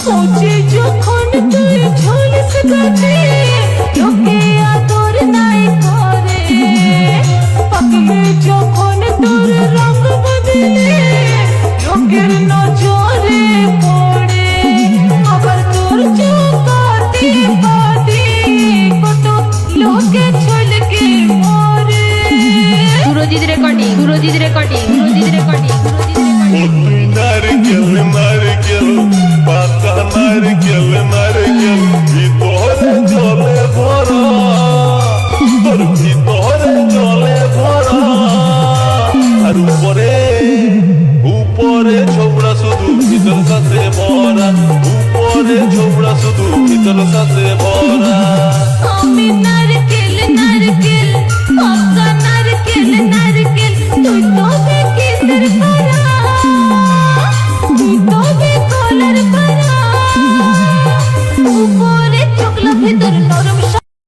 পৌঁছে যখন তুই ঝুলিস গাছে লোকে আদর নাই করে পাকবে যখন তোর রং বদলে লোকের নজরে পড়ে আবার তোর চৌকাতে বাদে কত লোকে ছলকে মরে Surajit recording Surajit recording Surajit recording নারকেল নারকেল পাকা নারকেল নারকেল ভিতরে জলে ভরা তোর ভিতরে জলে ভরা আর উপরে উপরে ছোবড়া শুধু ভিতর সাথে ভরা উপরে ছোবড়া শুধু ভিতর সাথে ভরা আমি নারকেল নারকেল পাকা নারকেল নারকেল তুই তবে কিসের ভরা তুই তবে কলার ভরা উপর